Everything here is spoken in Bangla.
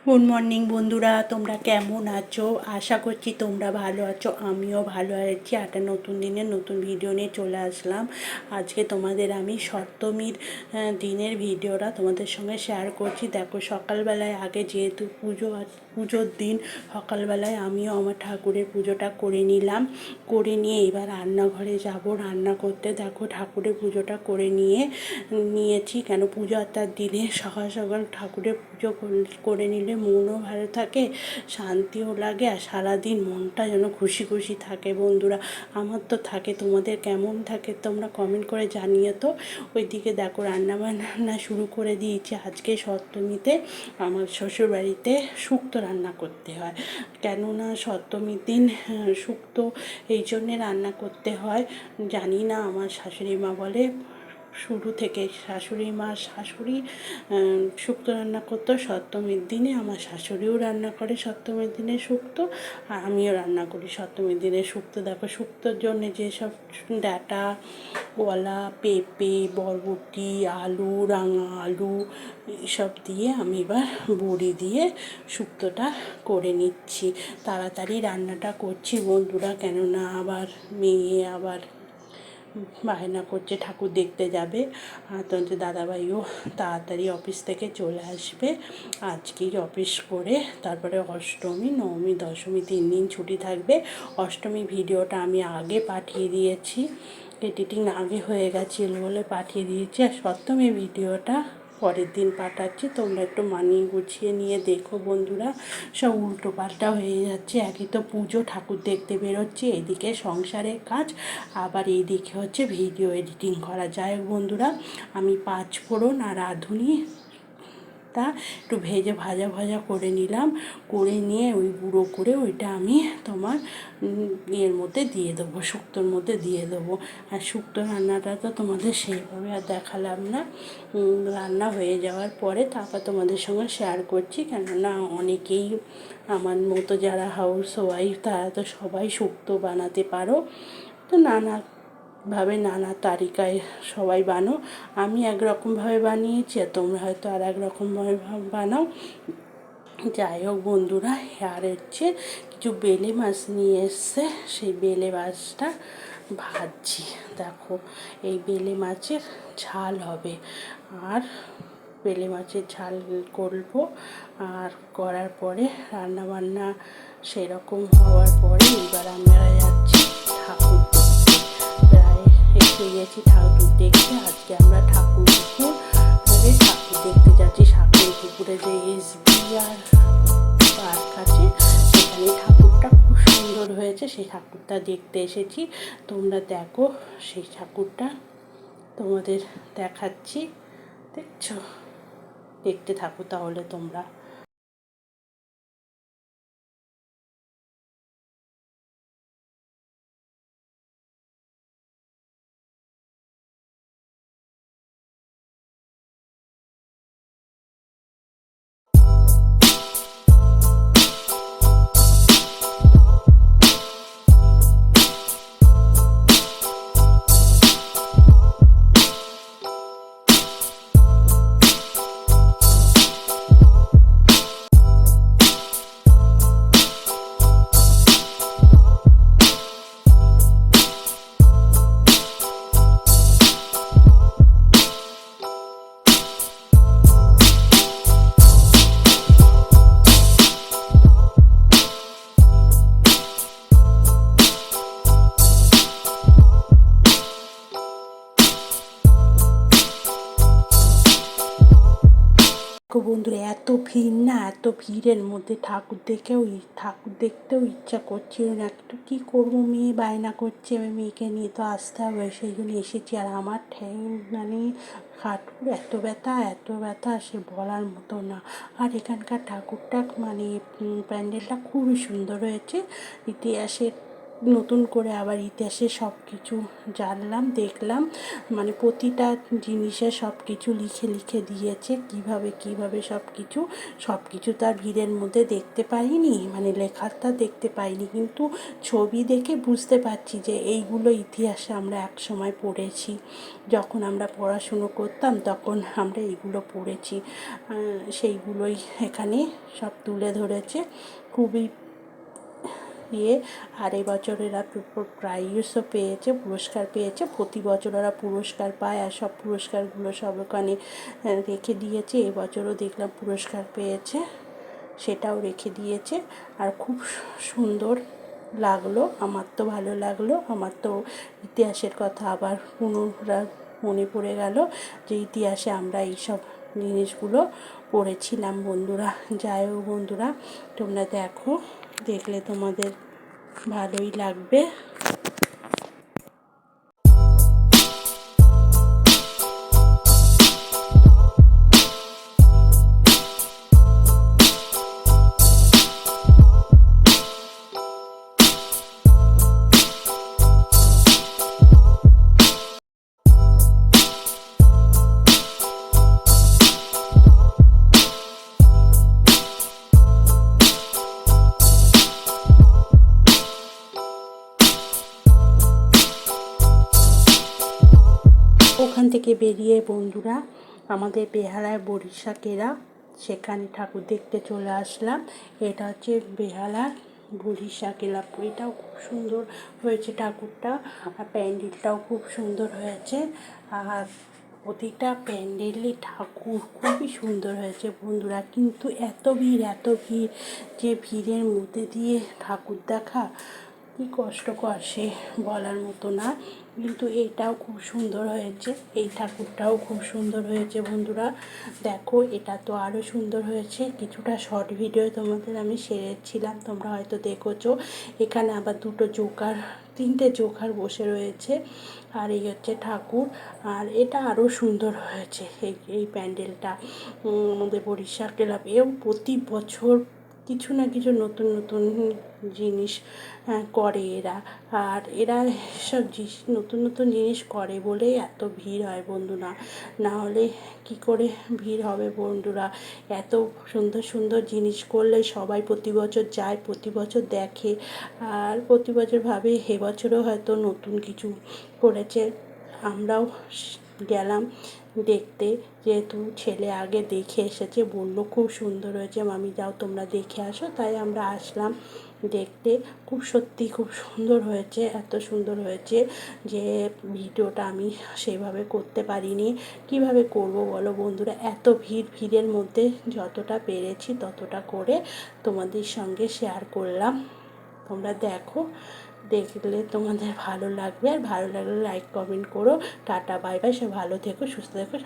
গুড মর্নিং বন্ধুরা, তোমরা কেমন আছো? আশা করছি তোমরা ভালো আছো। আমিও ভালো আছি। একটা নতুন দিনের নতুন ভিডিও নিয়ে চলে আসলাম। আজকে তোমাদের আমি সপ্তমীর দিনের ভিডিওটা তোমাদের সঙ্গে শেয়ার করছি। দেখো, সকালবেলায় আগে যেহেতু পুজোর দিন সকালবেলায় আমিও আমার ঠাকুরের পুজোটা করে নিলাম। করে নিয়ে এবার রান্নাঘরে যাব রান্না করতে। দেখো, ঠাকুরের পুজোটা করে নিয়েছি। কেন, পুজো আত্মার দিনে সকাল সকাল ঠাকুরের পুজো করে নিলে মনও ভালো থাকে, শান্তিও লাগে, আর সারাদিন মনটা যেন খুশি খুশি থাকে। বন্ধুরা, আমার তো থাকে, তোমাদের কেমন থাকে তোমরা কমেন্ট করে জানিয়ে তো। ওইদিকে দেখো, রান্নাবান্না শুরু করে দিয়েছি। আজকে সপ্তমীতে আমার শ্বশুরবাড়িতে শুক্তো রান্না করতে হয়। কেননা সপ্তমীর দিন শুক্তো এই জন্যে রান্না করতে হয়। জানি না, আমার শাশুড়ি মা বলে শুরু থেকে শাশুড়ি শুক্তো রান্না করতো সপ্তমীর দিনে। আমার শাশুড়িও রান্না করে সপ্তমীর দিনে শুক্তো, আর আমিও রান্না করি সপ্তমীর দিনে শুক্তো। দেখো, শুক্তোর জন্যে যেসব ডাঁটা, কলা, পেঁপে, বরবটি, আলু, রাঙা আলু এসব দিয়ে আমি এবার বড়ি দিয়ে শুক্তোটা করে নিচ্ছি। তাড়াতাড়ি রান্নাটা করছি বন্ধুরা, কেননা আবার মেয়ে আবার বায়না করছে ঠাকুর দেখতে যাবে। আর তোমাদের দাদাভাইও তাড়াতাড়ি অফিস থেকে চলে আসবে। আজকেই অফিস করে তারপরে অষ্টমী, নবমী, দশমী 3 দিন ছুটি থাকবে। অষ্টমী ভিডিওটা আমি আগে পাঠিয়ে দিয়েছি, এডিটিং আগে হয়ে গেছিলো বলে পাঠিয়ে দিয়েছি। আর সপ্তমী ভিডিওটা পরের দিন পাঠাচ্ছি। তোমরা একটু মানিয়ে গুছিয়ে নিয়ে দেখো বন্ধুরা, সব উল্টো পাল্টা হয়ে যাচ্ছে। একই তো পুজো, ঠাকুর দেখতে বেরোচ্ছি, এদিকে সংসারের কাজ, আবার এইদিকে হচ্ছে ভিডিও এডিটিং করা। যাই হোক বন্ধুরা, আমি 5 ফোড়ন আর রাঁধুনি একটু ভাজা ভাজা করে নিলাম। করে নিয়ে ওই গুঁড়ো করে ওইটা আমি তোমার ইয়ের মধ্যে দিয়ে দেবো, শুক্তোর মধ্যে দিয়ে দেবো। আর শুক্তো রান্নাটা তো তোমাদের সেইভাবে আর দেখালাম না। রান্না হয়ে যাওয়ার পরে তারপর তোমাদের সঙ্গে শেয়ার করছি। কেননা অনেকেই আমার মতো যারা হাউস ওয়াইফ তারা তো সবাই শুক্তো বানাতে পারো, তো নানা তারিকায় সবাই আমি একরকমভাবে বানিয়েছি, আর তোমরা হয়তো আর একরকমভাবে বানাও। যাই হোক বন্ধুরা, আর হচ্ছে কিছু বেলে মাছ নিয়ে এসছে, সেই বেলে মাছটা ভাজছি। দেখো, এই বেলে মাছের ঝাল হবে। আর বেলে মাছের ঝাল করবো। আর করার পরে রান্নাবান্না সেরকম হওয়ার পরে এবার আমরা যাচ্ছি ঠাকুর দেখতে। প্রায় এসে গেছি ঠাকুর দেখতে। আজকে আমরা ঠাকুর দেখতে যাচ্ছি। ঠাকুর পুকুরে যে SBR পার্ক আছে, সেখানে ঠাকুরটা খুব সুন্দর হয়েছে, সেই ঠাকুরটা দেখতে এসেছি। তোমরা দেখো, সেই ঠাকুরটা তোমাদের দেখাচ্ছি। দেখছো? দেখতে থাকো তাহলে তোমরা। বন্ধুরা, এত ভিড় না, এত ভিড়ের মধ্যে ঠাকুর দেখতেও ইচ্ছা করছিল না। একটু কী করবো, মেয়ে বায়না করছে, মেয়েকে নিয়ে তো আসতে হবে, সেই জন্য এসেছি। আর আমার ঠ্যাং মানে হাঁটুর এত ব্যথা সে বলার মতো না। আর এখানকার ঠাকুরটা মানে প্যান্ডেলটা খুবই সুন্দর হয়েছে। ইতিহাসের নতুন করে আবার ইতিহাসে সব কিছু জানলাম, দেখলাম, মানে প্রতিটা জিনিসে সব কিছু লিখে লিখে দিয়েছে, কিভাবে সব কিছু তার ভিড়ের মধ্যে দেখতে পাইনি, মানে লেখাটা দেখতে পাইনি, কিন্তু ছবি দেখে বুঝতে পারছি যে এইগুলো ইতিহাসে আমরা এক সময় পড়েছি, যখন আমরা পড়াশুনো করতাম তখন আমরা এইগুলো পড়েছি। সেইগুলোই এখানে সব তুলে ধরেছে, খুবই দিয়ে। আর এবছর এরা প্রাইজও পেয়েছে, পুরস্কার পেয়েছে, প্রতি বছর ওরা পুরস্কার পায় আর সব পুরস্কারগুলো সব ওখানে রেখে দিয়েছে। এবছরও দেখলাম পুরস্কার পেয়েছে, সেটাও রেখে দিয়েছে। আর খুব সুন্দর লাগলো, আমার তো ভালো লাগলো, আমার তো ইতিহাসের কথা আবার পুনরায় মনে পড়ে গেল যে ইতিহাসে আমরা এইসব জিনিসগুলো পড়েছিলাম বন্ধুরা। যাই হোক বন্ধুরা, তোমরা দেখো, দেখলে তোমাদের ভালোই লাগবে। ওখান থেকে বেরিয়ে বন্ধুরা আমাদের বেহালায় বরিশাকেরা, সেখানে ঠাকুর দেখতে চলে আসলাম। এটা হচ্ছে বেহালার বরিশা ক্লাব, এটাও খুব সুন্দর হয়েছে ঠাকুরটা, আর প্যান্ডেলটাও খুব সুন্দর হয়েছে। আর প্রতিটা প্যান্ডেলে ঠাকুর খুবই সুন্দর হয়েছে বন্ধুরা, কিন্তু এত ভিড় যে ভিড়ের মধ্যে দিয়ে ঠাকুর দেখা কী কষ্টকর সে বলার মতো না, কিন্তু এটাও খুব সুন্দর হয়েছে, এই ঠাকুরটাও খুব সুন্দর হয়েছে বন্ধুরা। দেখো, এটা তো আরও সুন্দর হয়েছে। কিছুটা শর্ট ভিডিও তোমাদের আমি সেরেছিলাম, তোমরা হয়তো দেখেছো। এখানে আবার তিনটে জোকার বসে রয়েছে, আর এই হচ্ছে ঠাকুর। আর এটা আরও সুন্দর হয়েছে এই প্যান্ডেলটা। আমাদের বরিশা ক্লাব এও প্রতি বছর কিছু না কিছু নতুন জিনিস করে এরা, আর এরা সব নতুন জিনিস করে বলেই এত ভিড় হয় বন্ধুরা, না হলে কী করে ভিড় হবে বন্ধুরা। এত সুন্দর জিনিস করলে সবাই প্রতি বছর যায়, প্রতি বছর দেখে, আর প্রতি বছর ভাবে এবছরও হয়তো নতুন কিছু করেছে। আমরাও গেলাম দেখতে, যেহেতু ছেলে আগে দেখে এসেছে, বললো খুব সুন্দর হয়েছে, মামি যাও তোমরা দেখে আসো, তাই আমরা আসলাম দেখতে। সত্যি খুব সুন্দর হয়েছে, এত সুন্দর হয়েছে যে ভিডিওটা আমি সেভাবে করতে পারিনি। কিভাবে করব বলো বন্ধুরা, এত ভিড়ের মধ্যে যতটা পেরেছি ততটা করে তোমাদের সঙ্গে শেয়ার করলাম। তোমরা দেখো, দেখলে তোমাদের ভালো লাগবে, আর ভালো লাগলে লাইক কমেন্ট করো। টাটা বাই বাই, সে ভালো থেকো, সুস্থ থেকো।